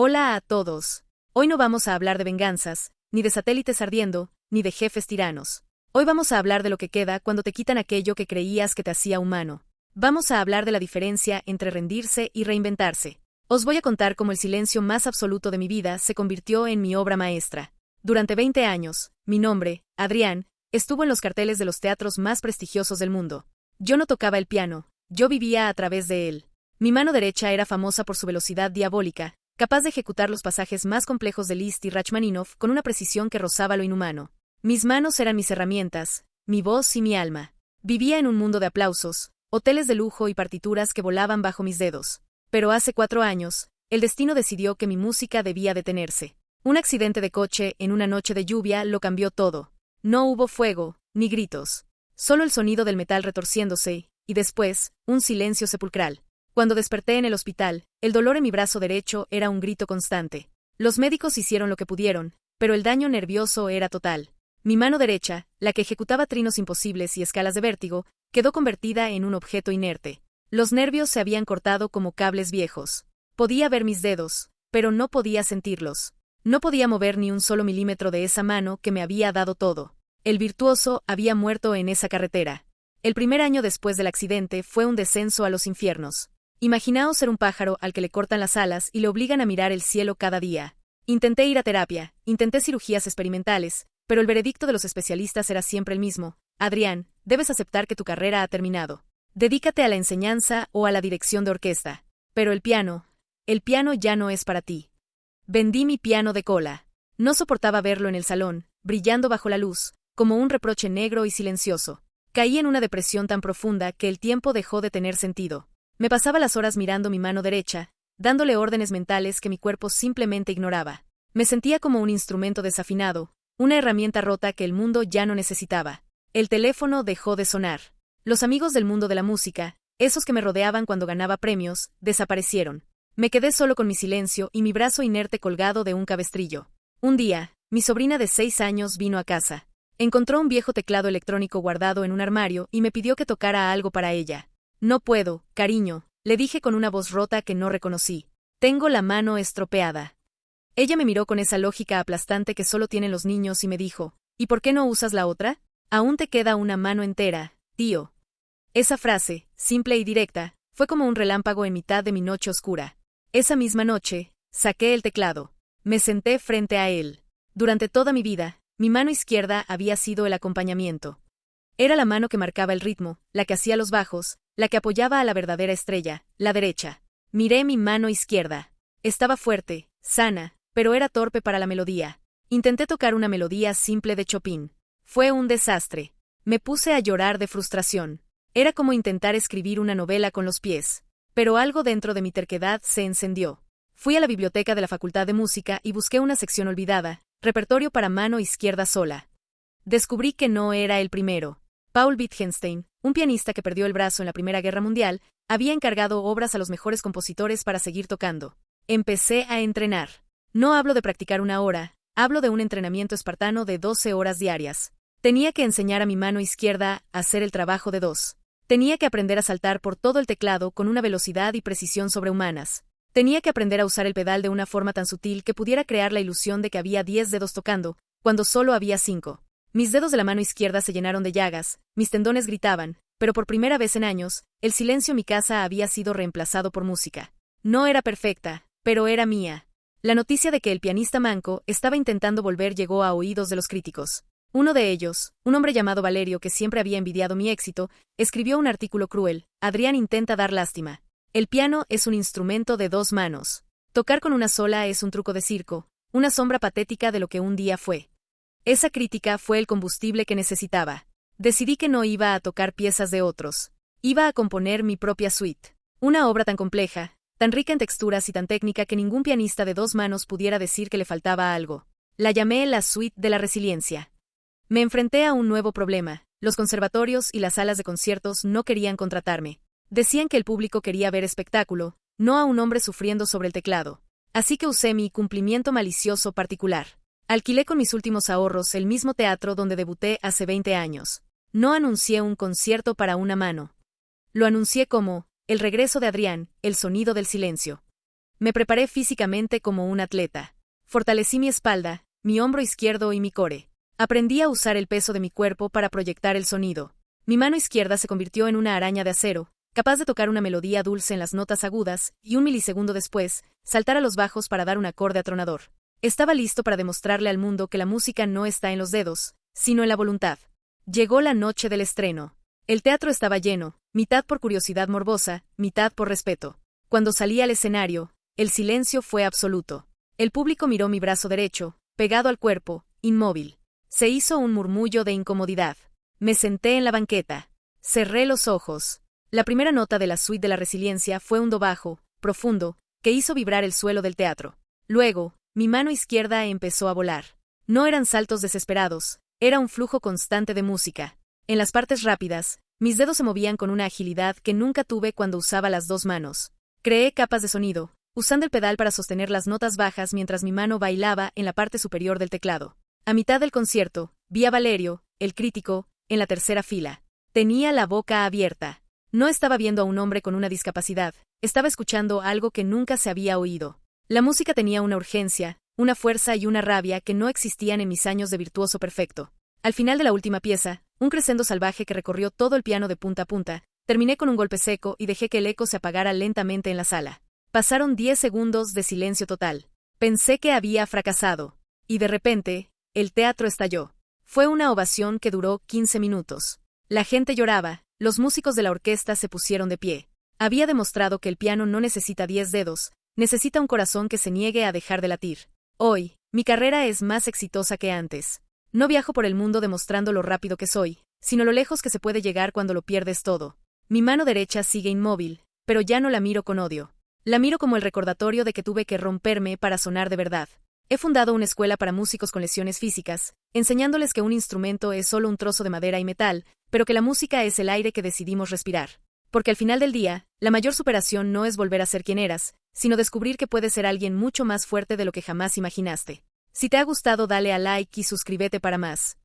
Hola a todos. Hoy no vamos a hablar de venganzas, ni de satélites ardiendo, ni de jefes tiranos. Hoy vamos a hablar de lo que queda cuando te quitan aquello que creías que te hacía humano. Vamos a hablar de la diferencia entre rendirse y reinventarse. Os voy a contar cómo el silencio más absoluto de mi vida se convirtió en mi obra maestra. Durante 20 años, mi nombre, Adrián, estuvo en los carteles de los teatros más prestigiosos del mundo. Yo no tocaba el piano, yo vivía a través de él. Mi mano derecha era famosa por su velocidad diabólica, capaz de ejecutar los pasajes más complejos de Liszt y Rachmaninoff con una precisión que rozaba lo inhumano. Mis manos eran mis herramientas, mi voz y mi alma. Vivía en un mundo de aplausos, hoteles de lujo y partituras que volaban bajo mis dedos. Pero hace 4 años, el destino decidió que mi música debía detenerse. Un accidente de coche en una noche de lluvia lo cambió todo. No hubo fuego, ni gritos. Solo el sonido del metal retorciéndose, y después, un silencio sepulcral. Cuando desperté en el hospital, el dolor en mi brazo derecho era un grito constante. Los médicos hicieron lo que pudieron, pero el daño nervioso era total. Mi mano derecha, la que ejecutaba trinos imposibles y escalas de vértigo, quedó convertida en un objeto inerte. Los nervios se habían cortado como cables viejos. Podía ver mis dedos, pero no podía sentirlos. No podía mover ni un solo milímetro de esa mano que me había dado todo. El virtuoso había muerto en esa carretera. El primer año después del accidente fue un descenso a los infiernos. Imaginaos ser un pájaro al que le cortan las alas y le obligan a mirar el cielo cada día. Intenté ir a terapia, intenté cirugías experimentales, pero el veredicto de los especialistas era siempre el mismo. Adrián, debes aceptar que tu carrera ha terminado. Dedícate a la enseñanza o a la dirección de orquesta. Pero el piano ya no es para ti. Vendí mi piano de cola. No soportaba verlo en el salón, brillando bajo la luz, como un reproche negro y silencioso. Caí en una depresión tan profunda que el tiempo dejó de tener sentido. Me pasaba las horas mirando mi mano derecha, dándole órdenes mentales que mi cuerpo simplemente ignoraba. Me sentía como un instrumento desafinado, una herramienta rota que el mundo ya no necesitaba. El teléfono dejó de sonar. Los amigos del mundo de la música, esos que me rodeaban cuando ganaba premios, desaparecieron. Me quedé solo con mi silencio y mi brazo inerte colgado de un cabestrillo. Un día, mi sobrina de 6 años vino a casa. Encontró un viejo teclado electrónico guardado en un armario y me pidió que tocara algo para ella. No puedo, cariño, le dije con una voz rota que no reconocí. Tengo la mano estropeada. Ella me miró con esa lógica aplastante que solo tienen los niños y me dijo, ¿y por qué no usas la otra? Aún te queda una mano entera, tío. Esa frase, simple y directa, fue como un relámpago en mitad de mi noche oscura. Esa misma noche, saqué el teclado. Me senté frente a él. Durante toda mi vida, mi mano izquierda había sido el acompañamiento. Era la mano que marcaba el ritmo, la que hacía los bajos, la que apoyaba a la verdadera estrella, la derecha. Miré mi mano izquierda. Estaba fuerte, sana, pero era torpe para la melodía. Intenté tocar una melodía simple de Chopin. Fue un desastre. Me puse a llorar de frustración. Era como intentar escribir una novela con los pies. Pero algo dentro de mi terquedad se encendió. Fui a la biblioteca de la Facultad de Música y busqué una sección olvidada, repertorio para mano izquierda sola. Descubrí que no era el primero. Paul Wittgenstein, un pianista que perdió el brazo en la Primera Guerra Mundial, había encargado obras a los mejores compositores para seguir tocando. Empecé a entrenar. No hablo de practicar 1 hora, hablo de un entrenamiento espartano de 12 horas diarias. Tenía que enseñar a mi mano izquierda a hacer el trabajo de 2. Tenía que aprender a saltar por todo el teclado con una velocidad y precisión sobrehumanas. Tenía que aprender a usar el pedal de una forma tan sutil que pudiera crear la ilusión de que había 10 dedos tocando, cuando solo había 5. Mis dedos de la mano izquierda se llenaron de llagas, mis tendones gritaban, pero por primera vez en años, el silencio en mi casa había sido reemplazado por música. No era perfecta, pero era mía. La noticia de que el pianista manco estaba intentando volver llegó a oídos de los críticos. Uno de ellos, un hombre llamado Valerio que siempre había envidiado mi éxito, escribió un artículo cruel: Adrián intenta dar lástima. El piano es un instrumento de 2 manos. Tocar con una sola es un truco de circo, una sombra patética de lo que un día fue. Esa crítica fue el combustible que necesitaba. Decidí que no iba a tocar piezas de otros. Iba a componer mi propia suite. Una obra tan compleja, tan rica en texturas y tan técnica que ningún pianista de 2 manos pudiera decir que le faltaba algo. La llamé la suite de la resiliencia. Me enfrenté a un nuevo problema. Los conservatorios y las salas de conciertos no querían contratarme. Decían que el público quería ver espectáculo, no a un hombre sufriendo sobre el teclado. Así que usé mi cumplimiento malicioso particular. Alquilé con mis últimos ahorros el mismo teatro donde debuté hace 20 años. No anuncié un concierto para una mano. Lo anuncié como, el regreso de Adrián, el sonido del silencio. Me preparé físicamente como un atleta. Fortalecí mi espalda, mi hombro izquierdo y mi core. Aprendí a usar el peso de mi cuerpo para proyectar el sonido. Mi mano izquierda se convirtió en una araña de acero, capaz de tocar una melodía dulce en las notas agudas, y un milisegundo después, saltar a los bajos para dar un acorde atronador. Estaba listo para demostrarle al mundo que la música no está en los dedos, sino en la voluntad. Llegó la noche del estreno. El teatro estaba lleno, mitad por curiosidad morbosa, mitad por respeto. Cuando salí al escenario, el silencio fue absoluto. El público miró mi brazo derecho, pegado al cuerpo, inmóvil. Se hizo un murmullo de incomodidad. Me senté en la banqueta. Cerré los ojos. La primera nota de la suite de la resiliencia fue un do bajo, profundo, que hizo vibrar el suelo del teatro. Luego, mi mano izquierda empezó a volar. No eran saltos desesperados, era un flujo constante de música. En las partes rápidas, mis dedos se movían con una agilidad que nunca tuve cuando usaba las dos manos. Creé capas de sonido, usando el pedal para sostener las notas bajas mientras mi mano bailaba en la parte superior del teclado. A mitad del concierto, vi a Valerio, el crítico, en la tercera fila. Tenía la boca abierta. No estaba viendo a un hombre con una discapacidad, estaba escuchando algo que nunca se había oído. La música tenía una urgencia, una fuerza y una rabia que no existían en mis años de virtuoso perfecto. Al final de la última pieza, un crescendo salvaje que recorrió todo el piano de punta a punta, terminé con un golpe seco y dejé que el eco se apagara lentamente en la sala. Pasaron 10 segundos de silencio total. Pensé que había fracasado. Y de repente, el teatro estalló. Fue una ovación que duró 15 minutos. La gente lloraba, los músicos de la orquesta se pusieron de pie. Había demostrado que el piano no necesita 10 dedos, necesita un corazón que se niegue a dejar de latir. Hoy, mi carrera es más exitosa que antes. No viajo por el mundo demostrando lo rápido que soy, sino lo lejos que se puede llegar cuando lo pierdes todo. Mi mano derecha sigue inmóvil, pero ya no la miro con odio. La miro como el recordatorio de que tuve que romperme para sonar de verdad. He fundado una escuela para músicos con lesiones físicas, enseñándoles que un instrumento es solo un trozo de madera y metal, pero que la música es el aire que decidimos respirar. Porque al final del día, la mayor superación no es volver a ser quien eras, sino descubrir que puedes ser alguien mucho más fuerte de lo que jamás imaginaste. Si te ha gustado, dale a like y suscríbete para más.